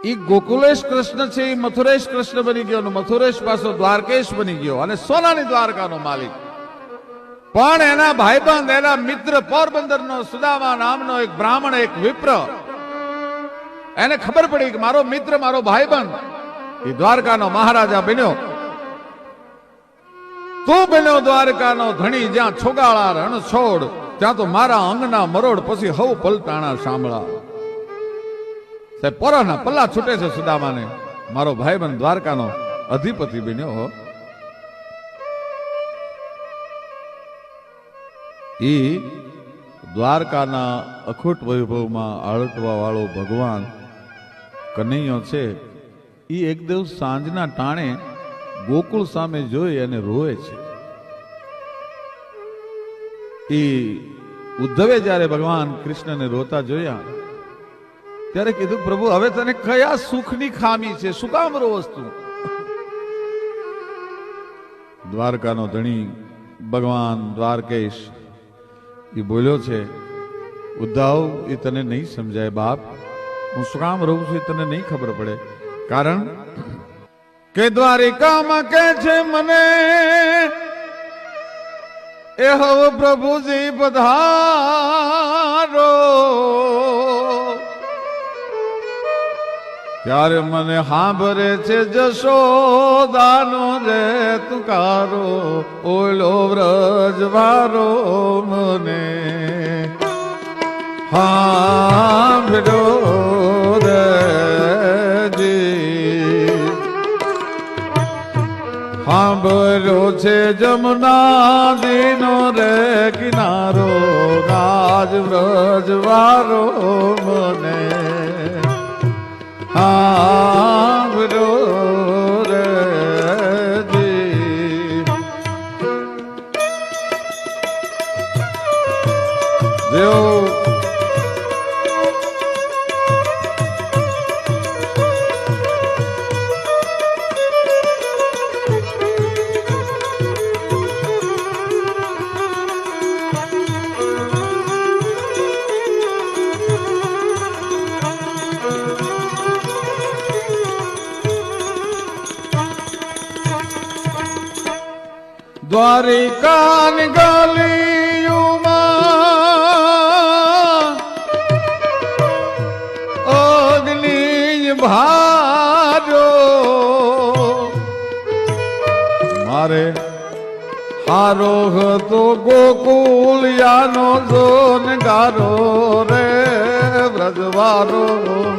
ઈ ગોકુલેશ કૃષ્ણ છે એ મથુરેશ કૃષ્ણ બની ગયો, મથુરેશ પાછો દ્વારકેશ બની ગયો અને સોનાની દ્વારકાનો માલિક. પણ એના ભાઈબંધ, એના મિત્ર પોરબંદરનો સુદામા નામનો એક બ્રાહ્મણ, એક વિપ્ર, એને ખબર પડી કે મારો મિત્ર, મારો ભાઈબંધ એ દ્વારકાનો મહારાજા બન્યો. તું બન્યો દ્વારકાનો ધણી, જ્યાં છોગાળા રણ છોડ, ત્યાં તો મારા અંગના મરોડ, પછી હવ પલટાણા સાંભળા. સાહેબ પોરાના પલ્લા છૂટે છે સુદામાને. મારો ભાઈબંધ દ્વારકાનો અધિપતિ બન્યો. ઈ દ્વારકાના અખૂટ વૈભવમાં આળટવા વાળો ભગવાન કનૈયો છે. ઈ એક દિવસ સાંજના ટાણે ગોકુળ સામે જોઈ અને રોવે છે. ઈ ઉદ્ધવે જ્યારે ભગવાન કૃષ્ણને રોતા જોયા ત્યારે કીધું, પ્રભુ હવે તને કયા સુખની ખામી છે, શું કામ રોવસ તું? દ્વારકાનો ધણી ભગવાન દ્વારકેશ એ બોલ્યો છે, ઉદ્ધવ, એ તને નહીં સમજાય બાપ, હું શું કામ રહું છું એ તને નહીં ખબર પડે. કારણ કે દ્વારિકામાં કે છે મને એ હવ પ્રભુજી પધારો, ત્યારે મને સાંભળે છે જશોદાનો રે તુકારો, ઓલો વ્રજવારો મને સાંભળ્યો રે જી. સાંભળ્યો છે જમુના દીનો રે કિનારો, રાજ વ્રજવારો મને સાંભળ્યો રે જી. જેઓ દ્વારિકાની ગલીઓમાં અગ્નિ ભારો, મારે હારો હતો ગોકુલિયાનો જોનગારો રે વ્રજવારો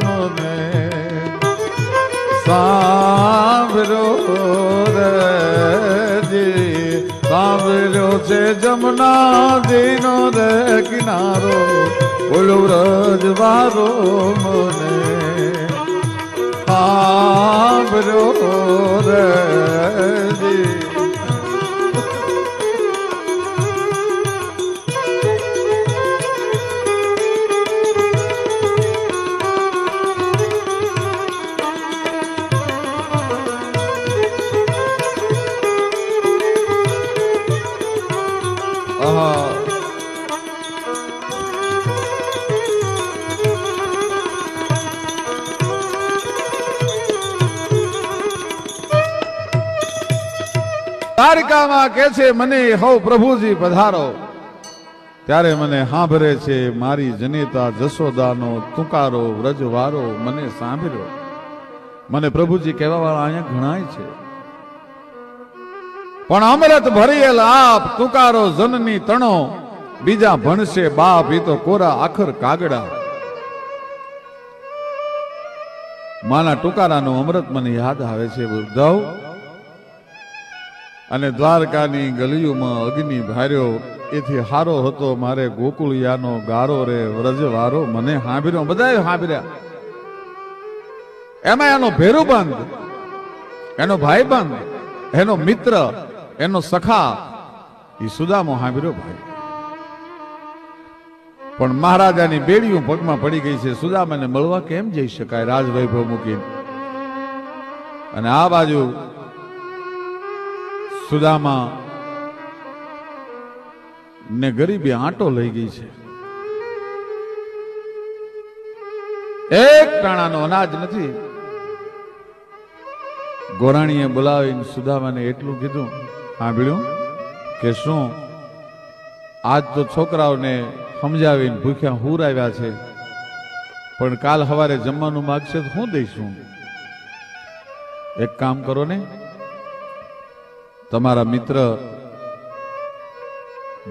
મને સાંભળ્યો રે જી. સાંભળ્યો છે જમુના દીનો રે કિનારો, બોલો વ્રજવારો મને સાંભળ્યો રે જી. દ્વારકામાં કે છે મને હવ પ્રભુજી પધારો, ત્યારે મને સાંભળે છે મારી જનેતા જશોદાનો તુકારો, વ્રજવારો મને સાંભળ્યો. મને પ્રભુજી કહેવા વાળા અહીંયા ઘણાય છે, પણ અમૃત ભરેલ આપ તુકારો જનની તણો, બીજા ભણશે બાપ એ તો કોરા આખર કાગડા. માના ટુકારાનો અમૃત મને યાદ આવે છે ઉદ્ધવ. અને દ્વારકાની ગલીઓમાં અગ્નિ ભાર્યો, એથી હારો હતો મારે ગોકુળિયાનો ગારો રે વ્રજવારો મને સાંભળ્યો. બધાએ સાંભળ્યા. એમાં એનો ભેરુબંધ, એનો ભાઈબંધ, એનો મિત્ર, એનો સખા એ સુદામો સાંભળ્યો ભાઈ. પણ મહારાજાની બેડીઓ પગમાં પડી ગઈ છે. સુદામાને મળવા કેમ જઈ શકાય રાજવૈભવ મૂકીને? અને આ બાજુ સુદામા ને ગરીબી આંટો લઈ ગઈ છે. એક ટાણાનો અનાજ નથી. ગોરાણીએ બોલાવીને સુદામાને એટલું કીધું, સાંભળ્યું કે શું આજ તો છોકરાઓને સમજાવીને ભૂખ્યા હુર આવ્યા છે, પણ કાલ સવારે જમવાનું માગશે તો હું દઈશું. એક કામ કરો ને, તમારા મિત્ર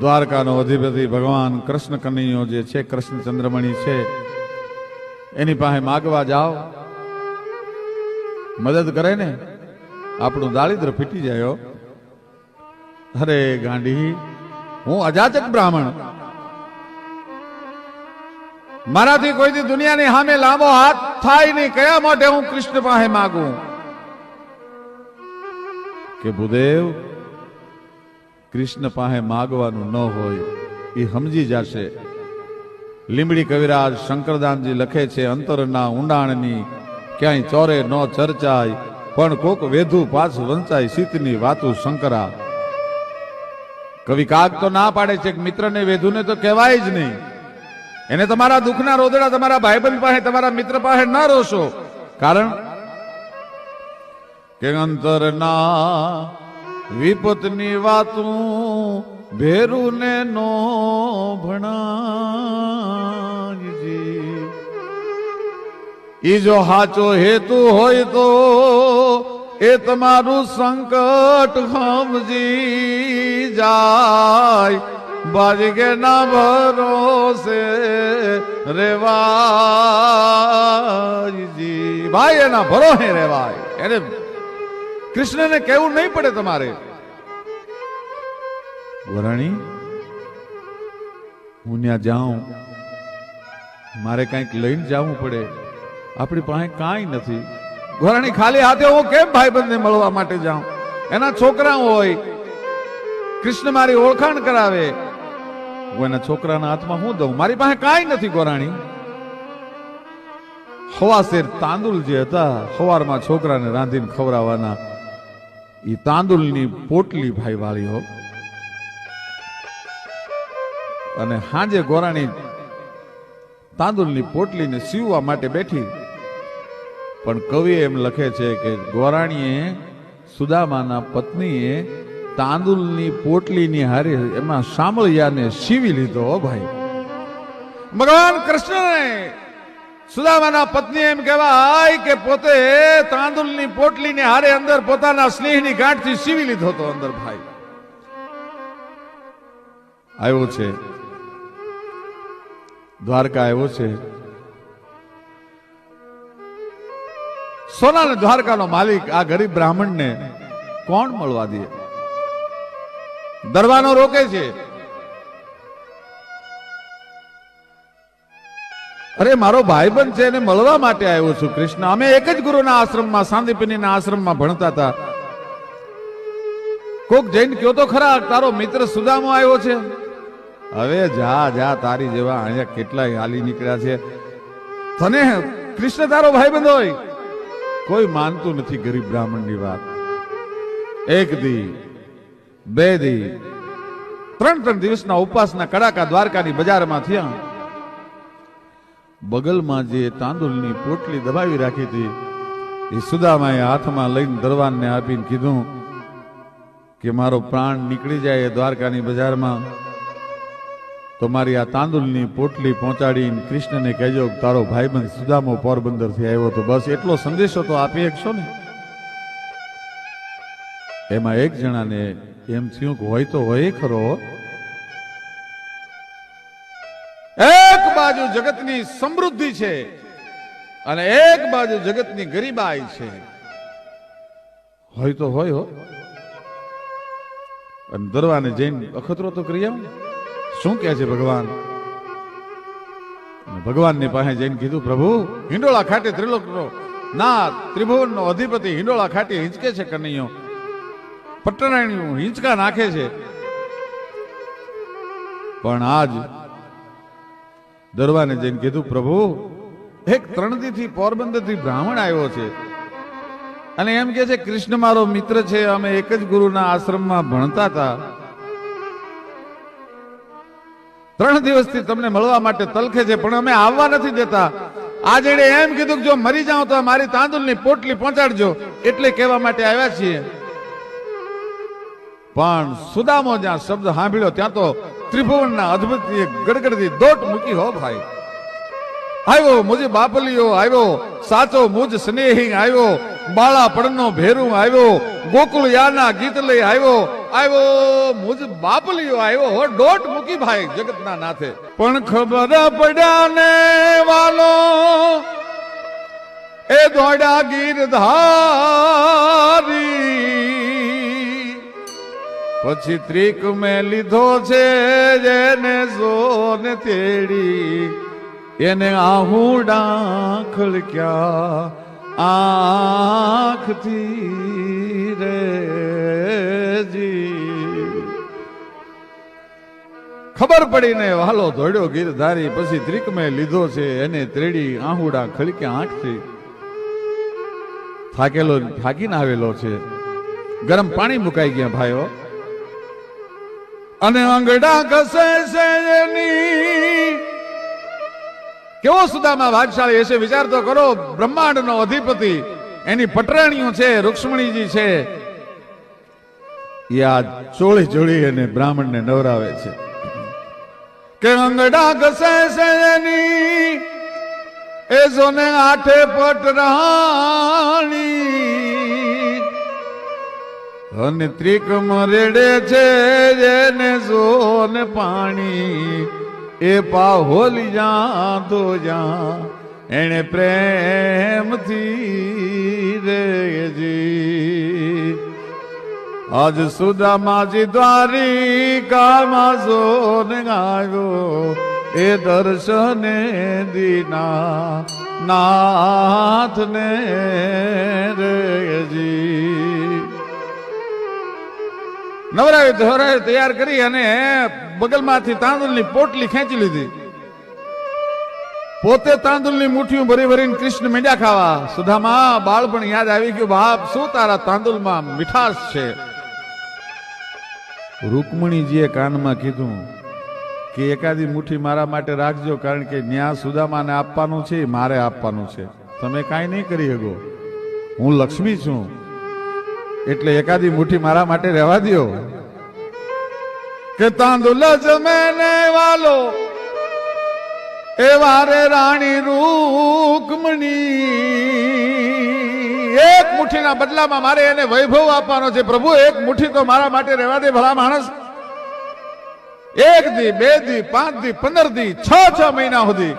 દ્વારકાનો અધિપતિ ભગવાન કૃષ્ણ કનૈયો જે છે, કૃષ્ણ ચંદ્રમણી છે, એની પાસે માગવા જાઓ, મદદ કરે ને આપણું દારિદ્ર પીટી જાય. અરે ગાંડી, હું અજાચક બ્રાહ્મણ, મારાથી કોઈથી દુનિયાની સામે લાંબો હાથ થાય નહીં. કયા માટે હું કૃષ્ણ પાસે માગું? કે ભૂદેવ, કૃષ્ણ પાસે માગવાનું ન હોય એ સમજી જશે. લીંબડી કવિરાજ શંકરદાનજી લખે છે, અંતરના ઊંડાણની ક્યાંય ચોરે ન ચર્ચાય, પણ કોક વેધુ પાછું વંચાય, સીતની વાતું શંકરા. કવિ કાગ તો ના પાડે છે કે મિત્રને વેધુને તો કહેવાય જ નહીં. એને તમારા દુઃખના રોદડા તમારા ભાઈબંધ પાસે, તમારા મિત્ર પાસે ન રોશો. કારણ કે અંતરના વિપતની વાતું ભેરું ને નો ભણાયજી. ઈ જો હાચો હેતુ હોય તો એ તમારું સંકટ સમજી જાય. બાજગે ના ભરોસે રેવાયજી. ભાઈ એના ભરોસે રેવાય. એને કૃષ્ણને કહેવું નહીં પડે તમારે. ગોરાણી, હું ત્યાં જાઉં, મારે કંઈક લઈને જવું પડે, આપણી પાસે કાંઈ નથી. ગોરાણી, ખાલી હાથે હું કેમ ભાઈબંધને મળવા માટે જાઉં? એના છોકરા હોય, કૃષ્ણ મારી ઓળખાણ કરાવે, હું એના છોકરાના હાથમાં હું દઉં? મારી પાસે કાંઈ નથી. ગોરાણી, હવાશેર તાંદુલ જે હતા, સવારમાં છોકરાને રાંધીને ખવડાવવાના, એ તાંદુલની પોટલી ભાઈ વાળી હો. અને હાજે ગોરાણી તાંદુલની પોટલીને સીવવા માટે બેઠી. પણ કવિ એમ લખે છે કે ગોરાણીએ, સુદામાના પત્નીએ તાંદુલની પોટલીની હારે એમાં સાંભળિયાને સીવી લીધો. ભાઈ, ભગવાન કૃષ્ણને સુદામાના પત્ની એમ કહેવાય કે પોતે તાંદુલની પોટલીને હારે અંદર પોતાના સ્નેહની ગાંઠથી સીવી લીધો હતો. અંદર ભાઈ આવ્યો છે, દ્વારકા આવ્યો છે. સોના ને દ્વારકાનો માલિક આ ગરીબ બ્રાહ્મણને કોણ મળવા દે? દરવાનો રોકે છે. અરે મારો ભાઈબંધ છે, એને મળવા માટે આવ્યો છું. કૃષ્ણ, અમે એક જ ગુરુના આશ્રમમાં, સાંદીપનીના આશ્રમમાં ભણતા હતા. કોક જઈને કયો તો ખરા, તારો મિત્ર સુદામો આવ્યો છે. હવે જા જા, તારી જેવા અહીંયા કેટલાય હાલી નીકળ્યા છે. તને કૃષ્ણ તારો ભાઈબંધ હોય? કોઈ માનતું નથી ગરીબ બ્રાહ્મણની વાત. એક દી, બે દી, ત્રણ દિવસના ઉપવાસના કડાકા દ્વારકાની બજારમાં થયા. બગલમાં જે તાંદુલની પોટલી દબાવી રાખી હતી, એ સુદામાએ હાથમાં લઈને દરવાનને આપીને કીધું કે મારો પ્રાણ નીકળી જાય દ્વારકાની બજારમાં તો મારી આ તાંદુલની પોટલી પહોંચાડીને કૃષ્ણને કહેજો કે તારો ભાઈબંધ સુદામો પોરબંદરથી આવ્યો. તો બસ એટલો સંદેશો તો આપી શકશો ને. એમાં એક જણાને એમ થયું કે હોય તો હોય ખરો. એક બાજુ જગતની સમૃદ્ધિ છે અને એક બાજુ જગતની ગરીબાઈ છે. હોય તો હોય હો. અને દરવાને જઈને અખતરો તો કરી આવ. શું કહે છે ભગવાન? ભગવાનની પાસે જઈને કીધું, પ્રભુ, હિંડોળા ખાટે ત્રિલોકનો નાથ, ત્રિભુવનનો અધિપતિ હિંડોળા ખાટે હિંચકે છે કનૈયો, પટરાણીઓ હિંચકા નાખે છે. પણ આજ દરવાને જઈને કીધું, પ્રભુ, એક ત્રણદીથી પોરબંદરથી બ્રાહ્મણ આવ્યો છે અને એમ કે છે કૃષ્ણ મારો મિત્ર છે, અમે એક જ ગુરુના આશ્રમમાં ભણતા હતા. 3 દિવસથી તમને મળવા માટે તલખે છે, પણ અમે આવવા નથી દેતા. આ જેણે એમ કીધું કે જો મરી જાઉં તો મારી તાંદુલની પોટલી પહોંચાડજો, એટલે કહેવા માટે આવ્યા છીએ. પણ સુદામો જ્યાં શબ્દ સાંભળ્યો ત્યાં તો ત્રિભુવનના અદ્ભુત ગડગડતી દોટ મૂકી. હો ભાઈ, આવ્યો મુજ બાપલિયો આવ્યો, સાચો મુજ સ્નેહી આવ્યો, બાળા પડનો ભેરું આવ્યો, ગોકુળ યાના ગીત લઈ આવ્યો, આવ્યો મુજ બાપલિયો આવ્યો. હો દોટ મૂકી ભાઈ જગતના નાથે. પણ ખબર પડ્યા ને વાલો એ દોડા ગીરધારી, પછી ત્રિક મેં લીધો છે જેને સોને તેડી, એને આહુડા ખળક્યા આંખથી રેજી. ખબર પડીને વાલો ધોડ્યો ગીરધારી, પછી ત્રિક મેં લીધો છે એને ત્રેડી, આહુડા ખળક્યા આંખથી. થાકીને આવેલો છે, ગરમ પાણી મુકાઈ ગયા ભાઈઓ, અને આંગડા ઘસે છે એની. કેવો સુદામા ભાગશાળી હશે વિચાર તો કરો. બ્રહ્માંડનો અધિપતિ, એની પટરાણીઓ છે, રૂક્ષ્મણીજી છે, એ આ ચોળી ચોળી અને બ્રાહ્મણને નવરાવે છે કે આંગડા ઘસે છે એની, એ જોને આઠે પટરાણી, અને ત્રિક મરેડે છે જેને સોને પાણી, એ પાહોલી જા તો જા એને પ્રેમથી રેજી. આજ સુદામાજી દ્વારિકામાં સોને આવ્યો, એ દર્શને દીના નાથને રેજી. નવરાવી ધોરાવી તૈયાર કરી અને બગલમાંથી તાંદુલની પોટલી ખેંચી લીધી. પોતે તાંદુલની મુઠ્ઠીઓ ભરી ભરીને કૃષ્ણ મીંડા ખાવા. સુદામા બાળપણ યાદ આવી ગયું. બાપ, શું તારા તાંદુલમાં મીઠાશ છે? રૂકમણીજીએ કાનમાં કીધું કે એકાદી મુઠ્ઠી મારા માટે રાખજો, કારણ કે ન્યા સુદામાને આપવાનું છે, મારે આપવાનું છે. તમે કાંઈ નહીં કરી શકો, હું લક્ષ્મી છું, એટલે એકાદી મુઠ્ઠી મારા માટે રહેવા દો. કે તાંદુલ જમે ને વાલો એ વારે રાણી રૂકમણી, એક મુઠ્ઠીના બદલામાં મારે એને વૈભવ આપવાનો છે. પ્રભુ, એક મુઠ્ઠી તો મારા માટે રહેવા દે ભલા માણસ. 1 દી 2 દી 5 દી 15 દી 6 મહિના સુધી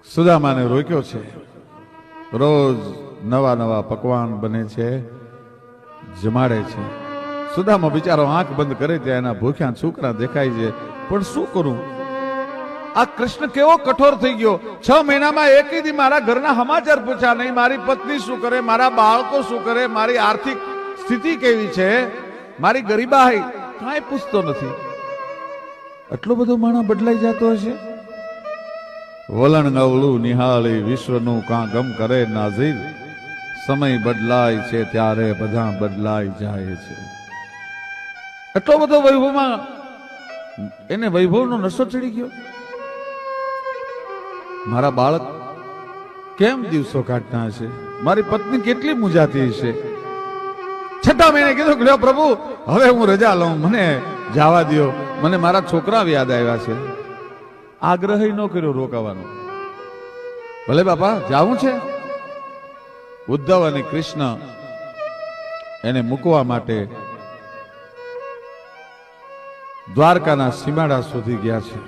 સુદામાને રોક્યો છે. રોજ નવા નવા પકવાન બને છે, જમાડે છે. સુદામા બિચારો આંખ બંધ કરે ત્યાં એના ભૂખ્યા છોકરા દેખાય છે. પણ શું કરું? આ કૃષ્ણ કેવો કઠોર થઈ ગયો. 6 મહિનામાં એકેય દી મારા ઘરના સમાચાર પૂછ્યા નહીં. મારી પત્ની શું કરે, મારા બાળકો શું કરે, મારી આર્થિક સ્થિતિ કેવી છે, મારી ગરીબાઈ કાંઈ પૂછતો નથી. આટલો બધો માણસ બદલાઈ જતો હશે? વલણ નવલું નિહાળી વિશ્વનું કાં ગમ કરે નાઝીર, સમય બદલાય છે ત્યારે બધા બદલાઈ જાય છે. એટલો બધો વૈભવમાં એને વૈભવનો નશો ચડી ગયો. મારા બાળક કેમ દિવસો કાઢતા હશે, મારી પત્ની કેટલી મૂંઝાતી હશે. 6 મહિને કીધું કે પ્રભુ હવે હું રજા લઉં, મને જવા દો, મને મારા છોકરા યાદ આવ્યા છે. આગ્રહ ન કર્યો રોકાવાનો. ભલે બાપા જાવું છે. ઉદ્ધવ અને કૃષ્ણ એને મૂકવા માટે દ્વારકાના સીમાડા સુધી ગયા છે.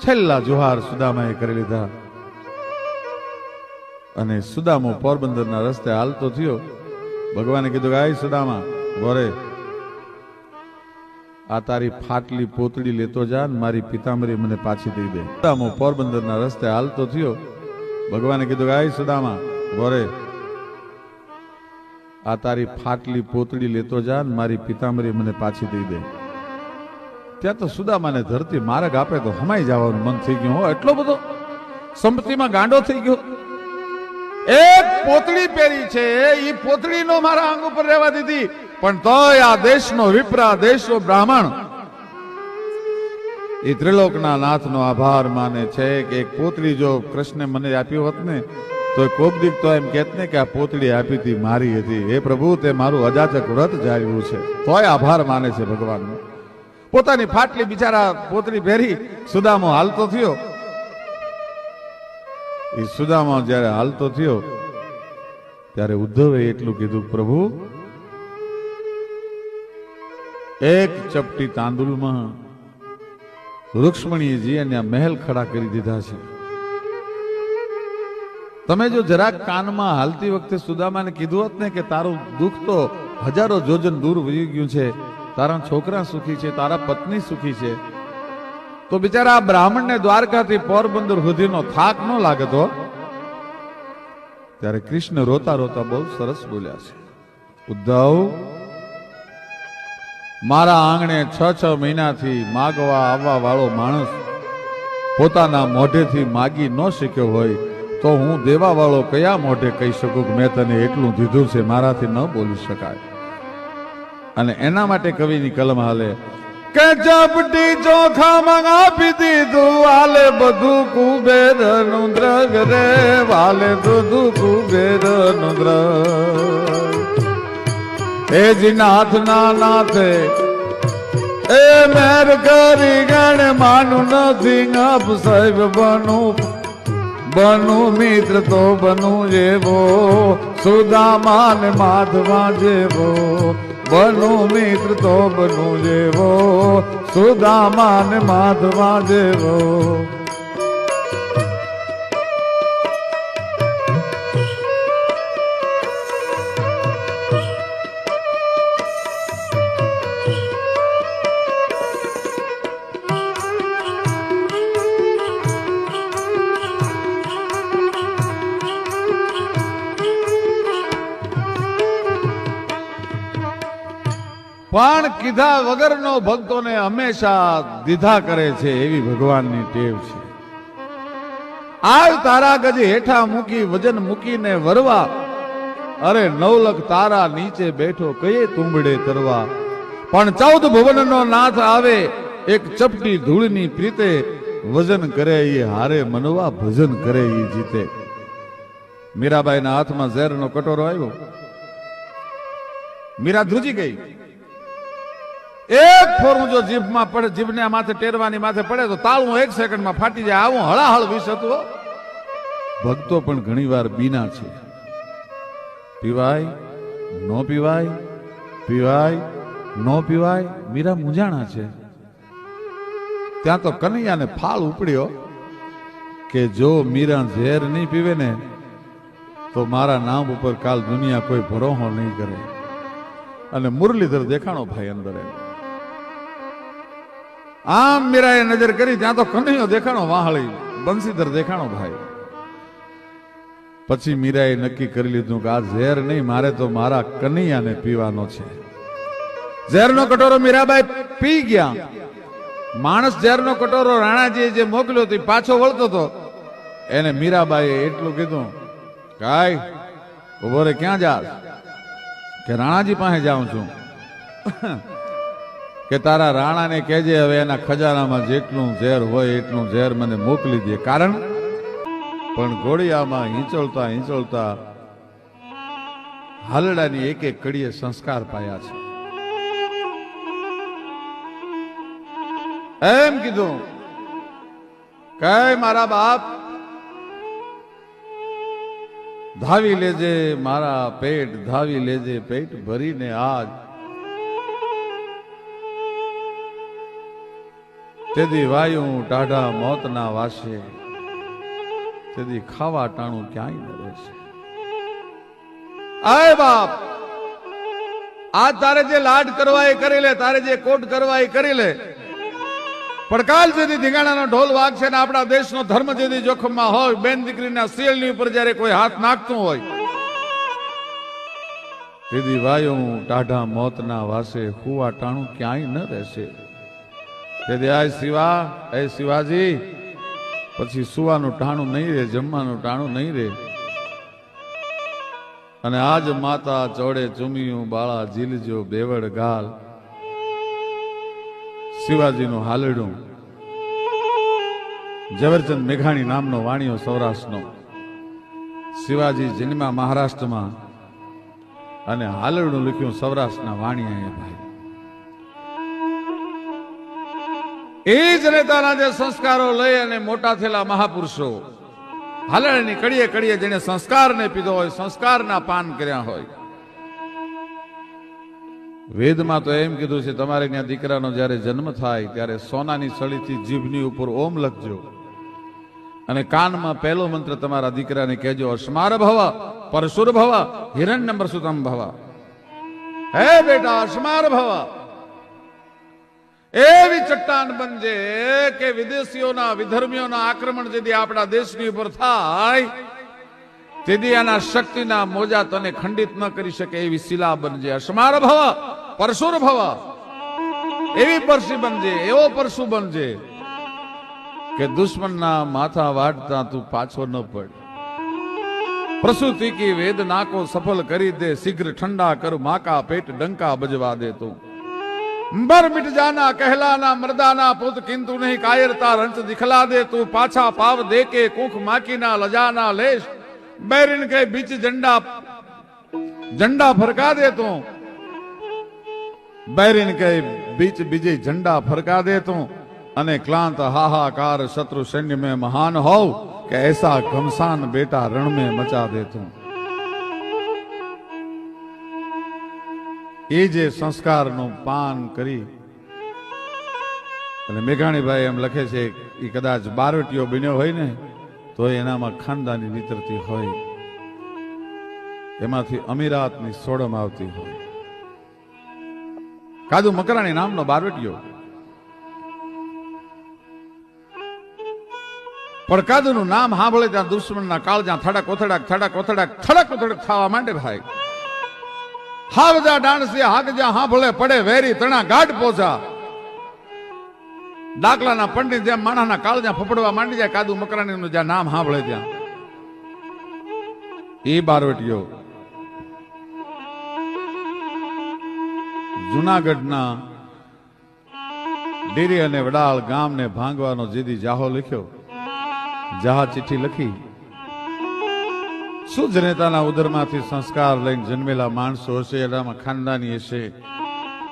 છેલ્લા જોહાર સુદામાએ કરી લીધા અને સુદામો પોરબંદરના રસ્તે હાલતો થયો. ભગવાને કીધું કે સુદામા ગોરે, આ તારી ફાટલી પોતડી લેતો જા, મારી પિતાંબરી મને પાછી દઈ દે. સુદામો પોરબંદરના રસ્તે હાલતો થયો. ભગવાને કીધું કે સુદામા ગોરે, આ તારી ફાટલી પોતડી લેતો જા, મારી પિતાંબરી મને પાછી દઈ દે. ત્યાં તો સુદામાને ધરતી માર્ગ આપે તો હમાઈ જવાનું મન થઈ ગયું. હો, એટલો બધો સંપત્તિમાં ગાંડો થઈ ગયો. એક પોતળી પહેરી છે, એ પોતળીનો મારા અંગ ઉપર રહેવા દીધી, પણ તોય આ દેશનો વિપ્ર, દેશનો બ્રાહ્મણ એ ત્રિલોકના નાથનો આભાર માને છે કે એક પોતળી જો કૃષ્ણે મને આપ્યો હોત ને તો કોક દીક તો એમ કહેત ને કે આ પોતળી આપી હતી મારી હતી. હે પ્રભુ, તે મારું અજાચક વ્રત જાળવ્યું છે, તોય આભાર માને છે ભગવાનનો. પોતાની ફાટલી બિચારા પોતળી પહેરી સુદામો હાલતો થયો. એ સુદામો જ્યારે હાલતો થયો ત્યારે ઉદ્ધવે એટલું કીધું, પ્રભુ એક ચપટી તાંદુલમાં રૂક્ષ્મણીજી અને મહેલ ખડા કરી દીધા છે. તમે જો જરાક કાનમાં હાલતી વખતે સુદામાને કીધું હોત ને કે તારું દુઃખ તો હજારો જોજન દૂર વહી ગયું છે, તારા છોકરા સુખી છે, તારા પત્ની સુખી છે, તો બિચારા બ્રાહ્મણને દ્વારકાથી પોરબંદર સુધીનો થાક ન લાગતો. ત્યારે કૃષ્ણ રોતા રોતા બહુ સરસ બોલ્યા છે, ઉદ્ધવ, મારા આંગણે 6 મહિનાથી માગવા આવવા વાળો માણસ પોતાના મોઢેથી માગી ન શીખ્યો હોય તો હું દેવા વાળો કયા મોઢે કહી શકું કે મેં તને એટલું દીધું છે, મારાથી ન બોલી શકાય. અને એના માટે કવિની કલમ હાલે કે ચપટી ચોખા આપી દીધું વાલે બધું કુબેરનું દ્રગ રે, વાલે બધું કુબેરનું દ્રગ. એ જી નાથ ના નાથે એ મેર કરી ગણ માનું નથી, અપ સાહેબ બનું મિત્ર તો બનું જેવો, સુદામા ને માધવા જેવો, બનું મિત્ર તો બનું જેવો, સુદામા ને માધવા જેવો. પણ કીધા વગરનો ભક્તોને હંમેશા દીધા કરે છે, એવી ભગવાનની ટેવ છે. આવ તારા ગજ હેઠા મૂકી વજન મૂકીને વરવા, અરે 9 લખ તારા નીચે બેઠો કયે તુંબડે તરવા. પણ 14 ભુવનનો નાથ આવે એક ચપટી ધૂળની પ્રીતે, વજન કરે એ હારે મનવા, ભજન કરે એ જીતે. મીરાબાઈના હાથમાં ઝેરનો કટોરો આવ્યો, મીરા ધ્રુજી ગઈ. એક ફોરું જો જીભમાં પડે, જીભને માથે ટેરવાની માથે પડે તો તાળું 1 સેકન્ડમાં ફાટી જાય, આવું હળાહળ વિષ હતું. ભક્તો પણ ઘણીવાર બીના છે, પીવાય નો પીવાય, પીવાય નો પીવાય. મીરા મૂંઝાણા છે. ત્યાં તો કનૈયાને ફાળ ઉપડ્યો કે જો મીરા ઝેર નહીં પીવે ને તો મારા નામ ઉપર કાલ દુનિયા કોઈ ભરોહો નહીં કરે. અને મુરલીધર દેખાણો ભાઈ અંદર. આમ મીરાએ નજર કરી, ત્યાં તો કનૈયો દેખાણો વાહળી, બંસીધર દેખાણો ભાઈ. પછી મીરાએ નક્કી કરી લીધું કે આ ઝેર નહીં, મારે તો મારા કનૈયાને પીવાનો છે. ઝેરનો કટોરો મીરાબાઈ પી ગયા. માણસ ઝેરનો કટોરો રાણાજીએ જે મોકલ્યો તો પાછો વળતો હતો, એને મીરાબાઈએ એટલું કીધું, કાઈ ઉભો રે, ક્યાં જાસ? કે રાણાજી પાસે જાઉં છું. કે તારા રાણાને કહેજે હવે એના ખજાનામાં જેટલું ઝેર હોય એટલું ઝેર મને મોકલી દે. કારણ પણ ઘોડિયામાં હિંચોળતા હિંચોળતા હાલડાની એક એક કડીએ સંસ્કાર પાયા છે. એમ કીધું કે મારા બાપ ધાવી લેજે મારા પેટ, ધાવી લેજે પેટ ભરીને આજ. તેદી વાયુ ટાઢા મોતના વાસે, તેદી ખાવા ટાણું ક્યાંય ન રહેશે. આય બાપ, આ તારે જે લાડ કરવા એ કરી લે, તારે જે કોટ કરવા એ કરી લે, પણ કાલ જેથી ધીંગાણાનો ઢોલ વાગશે ને આપણા દેશનો ધર્મ જેથી જોખમમાં હોય, બેન દીકરીના શિયળની ઉપર જ્યારે કોઈ હાથ નાખતું હોય, તેદી વાયુ ટાઢા મોતના વાસે, હુવા ટાણું ક્યાંય ન રહેશે. તેથી આ શિવા, એ શિવાજી, પછી સુવાનું ટાણું નહીં રે, જમવાનું ટાણું નહીં રે. અને આજ માતા ચોડે ચુમિયું બાળા ઝીલજો બેવડ ગાલ. શિવાજીનું હાલડું ઝવેરચંદ મેઘાણી નામનો વાણિયો સૌરાષ્ટ્રનો, શિવાજી જન્મા મહારાષ્ટ્રમાં અને હાલરનું લખ્યું સૌરાષ્ટ્રના વાણિયા ભાઈ. એ જનેતાના જે સંસ્કારો લઈ અને મોટા થયેલા મહાપુરુષો, હાલરની કડીએ કડીએ જેને સંસ્કારને પીધો હોય, સંસ્કારના પાન કર્યા હોય. વેદમાં તો એમ કીધું છે, તમારે ત્યાં દીકરાનો જ્યારે જન્મ થાય ત્યારે સોનાની સળીથી જીભની ઉપર ઓમ લખજો અને કાનમાં પહેલો મંત્ર તમારા દીકરાને કહેજો, અસ્માર ભવ પરશુર ભવ હિરણ્યમૃતમ ભવ. હે બેટા અસ્માર ભવ, એવી ચટ્ટાન બનજે કે વિદેશીઓના વિધર્મીઓના આક્રમણ જેથી આપણા દેશની ઉપર થાય તેથી આના શક્તિના મોજા તને ખંડિત ન કરી શકે એવી શિલા બનજે. અસ્માર ભવ પરશુર ભવ, એવી પરસી બનજે, એવો પરશુ બનજે કે દુશ્મનના માથા વાટતા તું પાછો ન પડ. પ્રસૂતિ કી વેદના કો સફલ કરી દે, શીઘ્ર ઠંડા કર માકા પેટ ડંકા બજવા દે તું. બર મિટ જાના कहलाना मर्दाना पुत किंतु नहीं कायरता रंच दिखला दे तू. पाछा पाव दे के कुख माकीना लजाना लेश, बैरिन के बीच झंडा फरका दे तू. बैरिन के बीच बीजे झंडा फरका दे तू. અને ક્લાંત હાહાકાર શત્રુ સૈન્ય में महान हो કે ऐसा घमसान बेटा रण में मचा दे तू. એ જે સંસ્કારનું પાન કરી અને મેઘાણીભાઈ એમ લખે છે એ કદાચ બારવટીયો બન્યો હોય ને તો એનામાં ખાનદાની વિતરતી હોય, એમાંથી અમીરાતની સોડમ આવતી હોય. કાદુ મકરાણી નામનો બારવટીયો, પણ કાદુનું નામ સાંભળે ત્યાં દુશ્મનના કાળજા થડક ઓથડક થડક ઓથડક થડક ઓથડક થવા માંડે ભાઈ. હાવજા ડાણસી હાકજા હાંભળે પડે વેરી તણા ગાઢ પોચા. ડાકલાના પંડિત જેમ માણસના કાળજા ફફડવા માંડી જાય કાદુ મકરાણીનું જ્યાં નામ સાંભળે ત્યાં. એ બારવટીયો જુનાગઢના ડેરી અને વડાળ ગામને ભાંગવાનો જેદી જાહો લખ્યો, જહા ચિઠ્ઠી લખી. શું જનેતાના ઉદરમાંથી સંસ્કાર લઈને જન્મેલા માણસો હશે, એનામાં ખાનદાની હશે,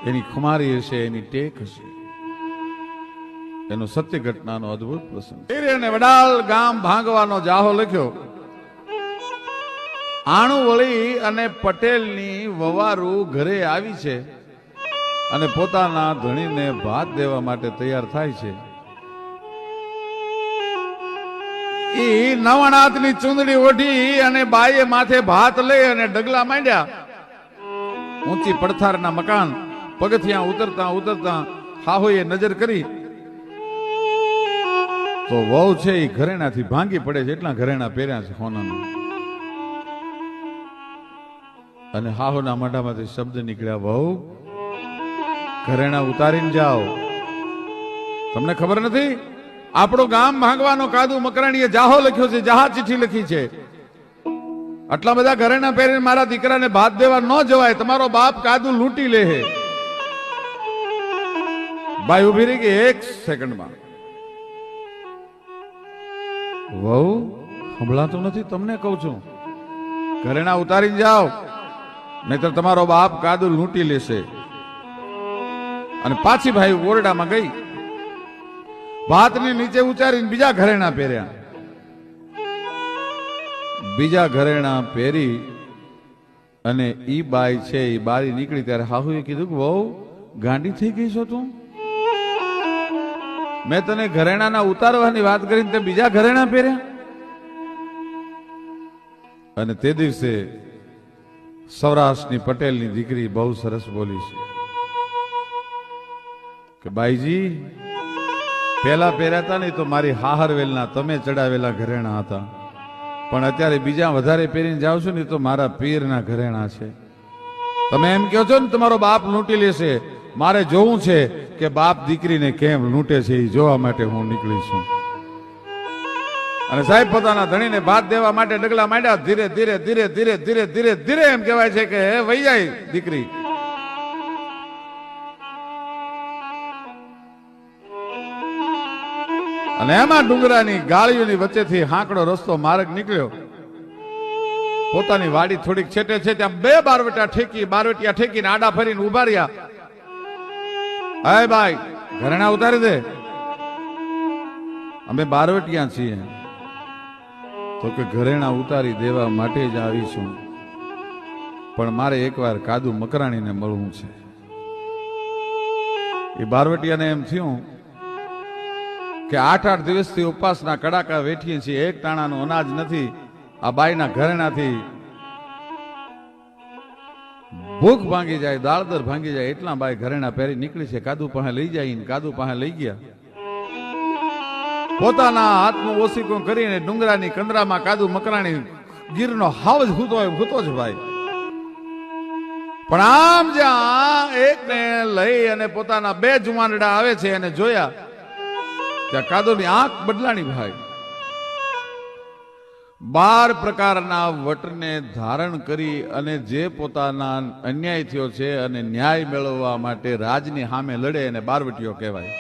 એની ખુમારી હશે, એની ટેક હશે. એનો સત્ય ઘટનાનો અદભુત પ્રસંગ. અને વડાલ ગામ ભાંગવાનો જાહો લખ્યો. આણુવળી અને પટેલની વવારું ઘરે આવી છે અને પોતાના ધણીને ભાત દેવા માટે તૈયાર થાય છે. નવનાથની ચૂંદડી ઓઢી અને બાઈએ માથે ભાત લઈ અને ડગલા માંડ્યા. ઊંચી પડથારના મકાન પગથિયા ઉતરતા ઉતરતા હાહોએ નજર કરી તો વહુ છે એ ઘરેણાથી ભાંગી પડે છે. એટલા ઘરેણા પહેર્યા છે હોનાના. અને હાહોના મોઢામાંથી શબ્દ નીકળ્યા, વહુ ઘરેણા ઉતારીને જાઓ. તમને ખબર નથી, આપણું ગામ ભાંગવાનો કાદુ મકરાણીએ જાહો લખ્યો છે, જહા ચિઠ્ઠી લખી છે. આટલા બધા ઘરેણા પહેરીને મારા દીકરાને ભાત દેવા ન જવાય, તમારો બાપ કાદુ લૂંટી લે. બાઈ ઉભી રહી ગઈ એક સેકન્ડમાં. વહુ સંભળાતું નથી, તમને કહું છું, ઘરેણા ઉતારીને જાઓ નહીતર તમારો બાપ કાદુ લૂંટી લેશે. અને પાછી ભાઈ ઓરડામાં ગઈ, ભાતની નીચે ઉચારીને બીજા ઘરેણા પહેર્યા. બીજા ઘરેણા પહેરી અને ઈ બાઈ છે એ બારી નીકળી ત્યારે હાહુએ કીધું કે વહુ ગાંડી થઈ ગઈ છો તું? મેં તને ઘરેણાના ઉતારવાની વાત કરીને તે બીજા ઘરેણા પહેર્યા. અને તે દિવસે સૌરાષ્ટ્રની પટેલની દીકરી બહુ સરસ બોલી છે કે બાઈજી પહેલા પહેર્યા હતા ને તો મારી હાહરવેલના તમે ચડાવેલા ઘરેણા હતા, પણ અત્યારે બીજા વધારે પહેરીને જાવ છો ને તો મારા પીરના ઘરેણા છે. તમે એમ કહો છો ને તમારો બાપ લૂંટી લેશે, મારે જોવું છે કે બાપ દીકરીને કેમ લૂંટે છે એ જોવા માટે હું નીકળી છું. અને સાહેબ પોતાના ધણીને ભાત દેવા માટે ડગલા માંડ્યા. ધીરે ધીરે ધીરે ધીરે ધીરે ધીરે ધીરે એમ કહેવાય છે કે વહી જાય દીકરી. અને એમાં ડુંગરાની ગાળીઓની વચ્ચેથી હાંકડો રસ્તો માર્ગ નીકળ્યો. પોતાની વાડી થોડીક છેટે છે, ત્યાં બે બારવટિયા ઠેકીને આડા ફરીને ઉભા રહ્યા. હે ભાઈ, ઘરેણા ઉતારી દે, અમે બારવટિયા છીએ. તો કે ઘરેણા ઉતારી દેવા માટે જ આવીશું, પણ મારે એકવાર કાદુ મકરાણીને મળવું છે. એ બારવટિયાને એમ થયું કે 8 દિવસથી ઉપવાસના કડાકા વેઠીએ છીએ, એક ટાણાનું અનાજ નથી. આ બાઈના ઘરેણાથી ભૂખ ભાંગી જાય, દાળદર ભાંગી જાય એટલા બાઈ ઘરેણા પહેરી નીકળી છે. કાદુ પાસે લઈ જાય, કાદુ પાસે લઈ ગયા. પોતાના હાથનું ઓસીકું કરીને ડુંગરાની કંદરામાં કાદુ મકરાણી ગીરનો હાવજ હૂતો જ ભાઈ. પણ આમ જ્યાં એકને લઈ અને પોતાના 2 જુવાનડા આવે છે અને જોયા, ત્યાં કાદુની આંખ બદલાણી ભાઈ. 12 પ્રકારના વટને ધારણ કરી અને જે પોતાના અન્યાય થયો છે અને ન્યાય મેળવવા માટે રાજની સામે લડે અને બારવટીઓ કહેવાય.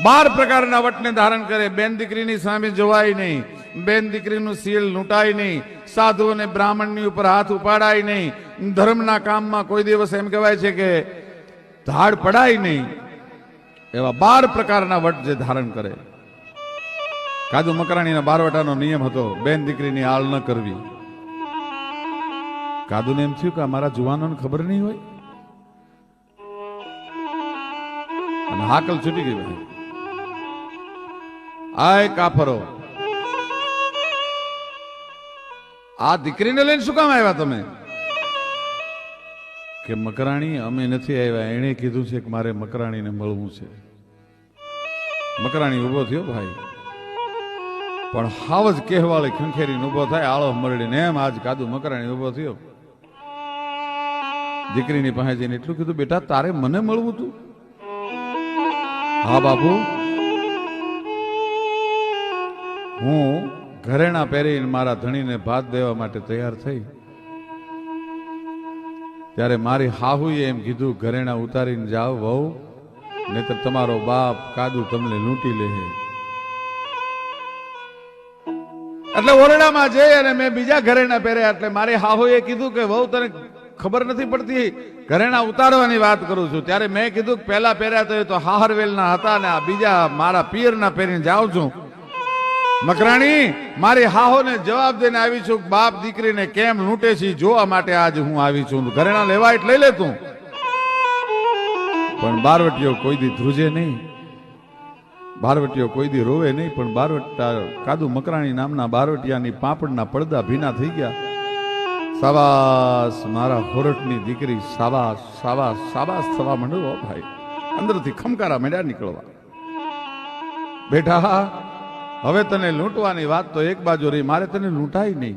12 પ્રકારના વટને ધારણ કરે. બેન દીકરીની સામે જવાય નહીં, બેન દીકરીનું સીલ લૂંટાય નહીં, સાધુ અને બ્રાહ્મણની ઉપર હાથ ઉપાડાય નહીં, ધર્મના કામમાં કોઈ દિવસ એમ કહેવાય છે કે ધાડ પડાય નહીં. એવા 12 પ્રકારના વટ જે ધારણ કરે. કાદુ મકરાણીના બારવટાનો નિયમ હતો, બેન દીકરીની આળ ન કરવી. કાદુને એમ થયું કે અમારા જુવાનોને ખબર નહીં હોય, અને હાકલ છૂટી ગઈ ભાઈ. આય કાફરો, આ દીકરીને લઈને શું કામ આવ્યા તમે? કે મકરાણી અમે નથી આવ્યા, એણે કીધું છે કે મારે મકરાણીને મળવું છે. મકરાણી ઉભો થયો ભાઈ, પણ હાવજ કહેવાળે ખંખેરીને ઉભો થાય, આળો મરડીને એમ આજ કાદુ મકરાણી ઉભો થયો. દીકરીની પાસે જઈને એટલું કીધું, બેટા તારે મને મળવું તું? હા બાપુ, હું ઘરેણા પહેરીને મારા ધણીને ભાત દેવા માટે તૈયાર થઈ, ત્યારે મારી હાહુએ એમ કીધું, ઘરેણા ઉતારીને જાઓ વહુ, નહીતર તમારો બાપ કાદુ તમને લૂંટી લે. એટલે ઓરડામાં જઈ અને મેં બીજા ઘરેણા પહેર્યા. એટલે મારી હાહુએ કીધું કે વહુ તને ખબર નથી પડતી, ઘરેણા ઉતારવાની વાત કરું છું. ત્યારે મેં કીધું કે પહેલા પહેર્યા તો હાહરવેલના હતા ને આ બીજા મારા પિયરના પહેરીને જાઉં છું. મકરાણી, મારી હાહોને જવાબ દઈને આવી છું, બાપ દીકરીને કેમ લૂંટે છે જોવા માટે આજ હું આવી છું. ઘરેણા લેવા એટલે લઈ લે તું. પણ બારવટીઓ કોઈ દી ધ્રુજે નહીં, બારવટીઓ કોઈ દી રોવે નહીં. પણ બારવટા કાદુ મકરાણી નામના બારવટિયાની પાપડના પડદા ભીના થઈ ગયા. સાબાસ મારા હોરઠની દીકરી, સાબાસ સાબાસ સાબાસ થવા માંડ્યો ભાઈ. અંદરથી ખમકારા માંડ્યા નીકળવા. બેટા, હવે તને લૂંટવાની વાત તો એક બાજુ રહી, મારે તને લૂંટાય નહીં.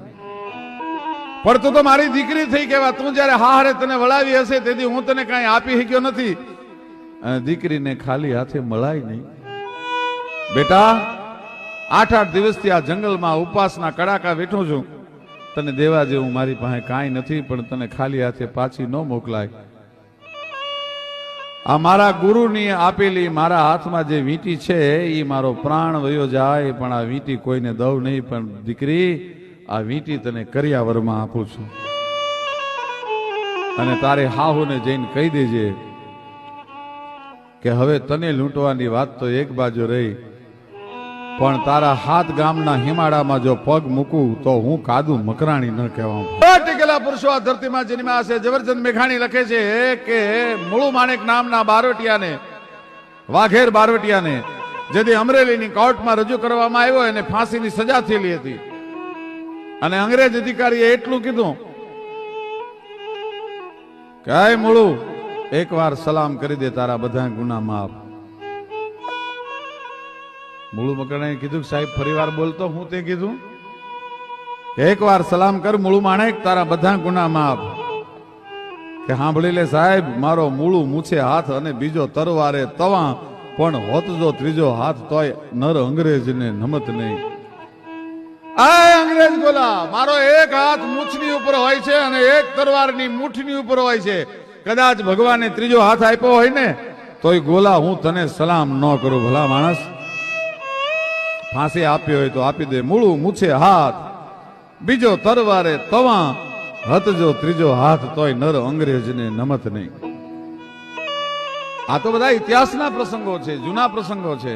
પણ તું તો મારી દીકરી થઈ કહેવા. તું જયારે હારે તને વળાવી હશે તેથી હું તને કાંઈ આપી શક્યો નથી, અને દીકરીને ખાલી હાથે મળાય નહીં. બેટા, 8 દિવસથી આ જંગલમાં ઉપવાસના કડાકા વેઠું છું, તને દેવા જેવું મારી પાસે કાંઈ નથી, પણ તને ખાલી હાથે પાછી ન મોકલાય. આ મારા ગુરુની આપેલી મારા હાથમાં જે વીંટી છે એ મારો પ્રાણ વયો જાય, પણ આ વીંટી કોઈને દઉં નહીં. પણ દીકરી, આ વીંટી તને કરિયાવરમાં આપું છું, અને તારે હાહુને જઈને કહી દેજે કે હવે તને લૂંટવાની વાત તો એક બાજુ રહી, પણ તારા 7 ગામના હિમાડામાં જો પગ મૂકું તો હું કાદુ મકરાણી ન કહેવા. ટીકેલા પુરુષો આ ધરતીમાં જન્મ્યા છે. ઝવેરચંદ મેઘાણી લખે છે કે મુળુ માણેક નામના બારવટિયાને, વાઘેર બારવટિયાને જેથી અમરેલીની કોર્ટમાં રજૂ કરવામાં આવ્યો એને ફાંસીની સજા થયેલી હતી. અને અંગ્રેજ અધિકારીએ એટલું કીધું કે આય મુળુ, એકવાર સલામ કરી દે, તારા બધા ગુના માફ. મુળુ મકરાણીએ કીધું, સાહેબ ફરીવાર બોલતો. હું તે કીધું એકવાર સલામ કર મુળુ માણેક, તારા બધા ગુના માફ. કે સાંભળી લે સાહેબ, મારો મુળુ મૂછે હાથ અને બીજો તરવારે તવા, પણ હોત જો ત્રીજો હાથ તોય નર અંગ્રેજને નમત નહીં. આ અંગ્રેજ બોલા, મારો એક હાથ મૂછની ઉપર હોય છે અને એક તરવારની મૂઠની ઉપર હોય છે. કદાચ ભગવાને ત્રીજો હાથ આપ્યો હોય ને તોય ગોલા હું તને સલામ ન કરું. ભલા માણસ, ફાંસી આપી હોય તો આપી દે, મૂળું મૂછે હાથ, બીજો તરવારે તવા, હતજો ત્રીજો હાથ તોય નર અંગ્રેજને નમત નહીં. આ તો બધા ઇતિહાસના પ્રસંગો છે, જૂના પ્રસંગો છે.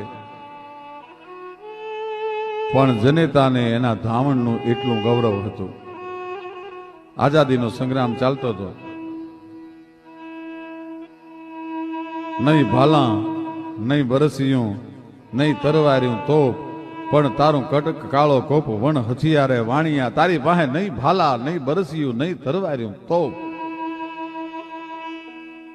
પણ જનેતાને એના ધાવણનું એટલું ગૌરવ હતું. આઝાદીનો સંગ્રામ ચાલતો હતો. નહીં ભાલા, નહીં બરસિયું, નહીં તરવાર્યું તોપ, પણ તારું કટક કાળો કોપ વણ હથિયારે વાણિયા. તારી પાસે નહીં ભાલા, નહીં બરસિયું, નહીં તરવાર્યું તોપ.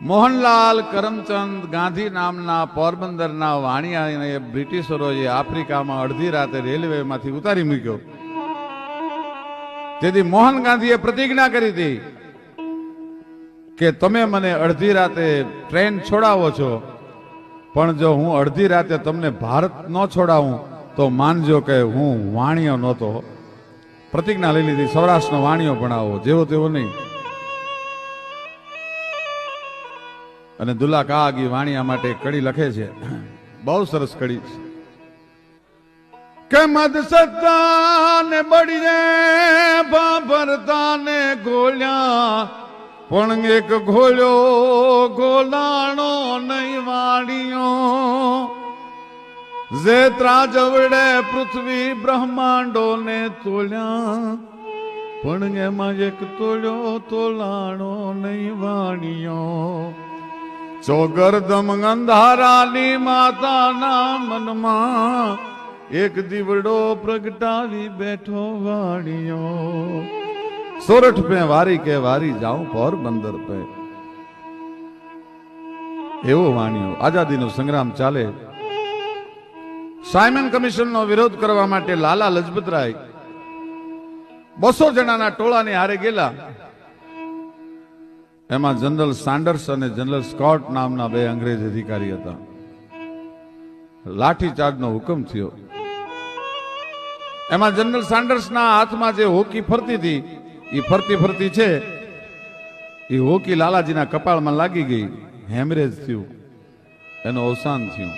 મોહનલાલ કરમચંદ ગાંધી નામના પોરબંદરના વાણિયાને બ્રિટિશરોએ આફ્રિકામાં અડધી રાતે રેલવેમાંથી ઉતારી મૂક્યો. તેથી મોહન ગાંધીએ પ્રતિજ્ઞા કરી હતી કે તમે મને અડધી રાતે ટ્રેન છોડાવો છો, પણ જો હું અડધી રાતે તમને ભારત ન છોડાવું તો માનજો કે હું વાણિયો નહોતો. પ્રતિજ્ઞા લઈ લીધી, સૌરાષ્ટ્રનો વાણિયો ભણાવો, જેવો તેવો નહીં. અને દુલ્લા કાગી વાણિયા માટે કડી લખે છે, બહુ સરસ કડી છે કે મદ સત્તાને બળીએ ભાભરતાને ગોળ્યા, પણ એક ઘોળ્યો ગોલાણો નહીં વાણિયો. જે ત્રાજવડે પૃથ્વી બ્રહ્માંડો ને તોલ્યા, પણ એમાં એક તોલ્યો તોલાણો નહીં વાણિયો. ચોગરદમ અંધારાની માતાના મનમાં એક દીવડો પ્રગટાવી બેઠો વાણિયો. સોરઠ પે વારી કે વારી જાઉં પોરબંદર પે, એવો વાણિયો. આઝાદીનો સંગ્રામ ચાલે. સાયમન કમિશનનો વિરોધ કરવા માટે લાલા લજપતરાય 200 જણાના ટોળાની હારે ગયેલા. એમાં જનરલ સાન્ડર્સ અને જનરલ સ્કોટ નામના 2 અંગ્રેજ અધિકારી હતા. લાઠીચાર્જનો હુકમ થયો. એમાં જનરલ સાન્ડર્સના હાથમાં જે હોકી ફરતી હતી, એ ફરતી ફરતી છે, એ હોકી લાલાજીના કપાળમાં લાગી ગઈ. હેમરેજ થયું, એનું અવસાન થયું.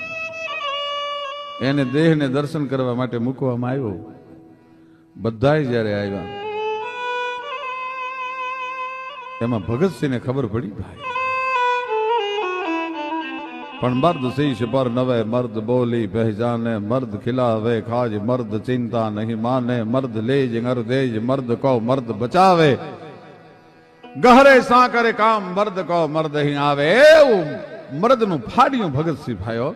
એને દેહને દર્શન કરવા માટે મૂકવામાં આવ્યો. બધાય જ્યારે આવ્યા, એમાં ભગતસિંહને ખબર પડી ભાઈ, પણ મર્દ શીશ પર નવે, મર્દ બોલી પહેચાને, મર્દ ખિલાવે ખાજ, મર્દ ચિંતા નહીં માને, મર્દ લેજ નરદેજ, મર્દ કો મર્દ બચાવે, ગહરે સા કરે કામ, મર્દ કો મર્દ અહીં આવે. એવું મર્દનું ફાડ્યું ભગતસિંહ ભાઈઓ.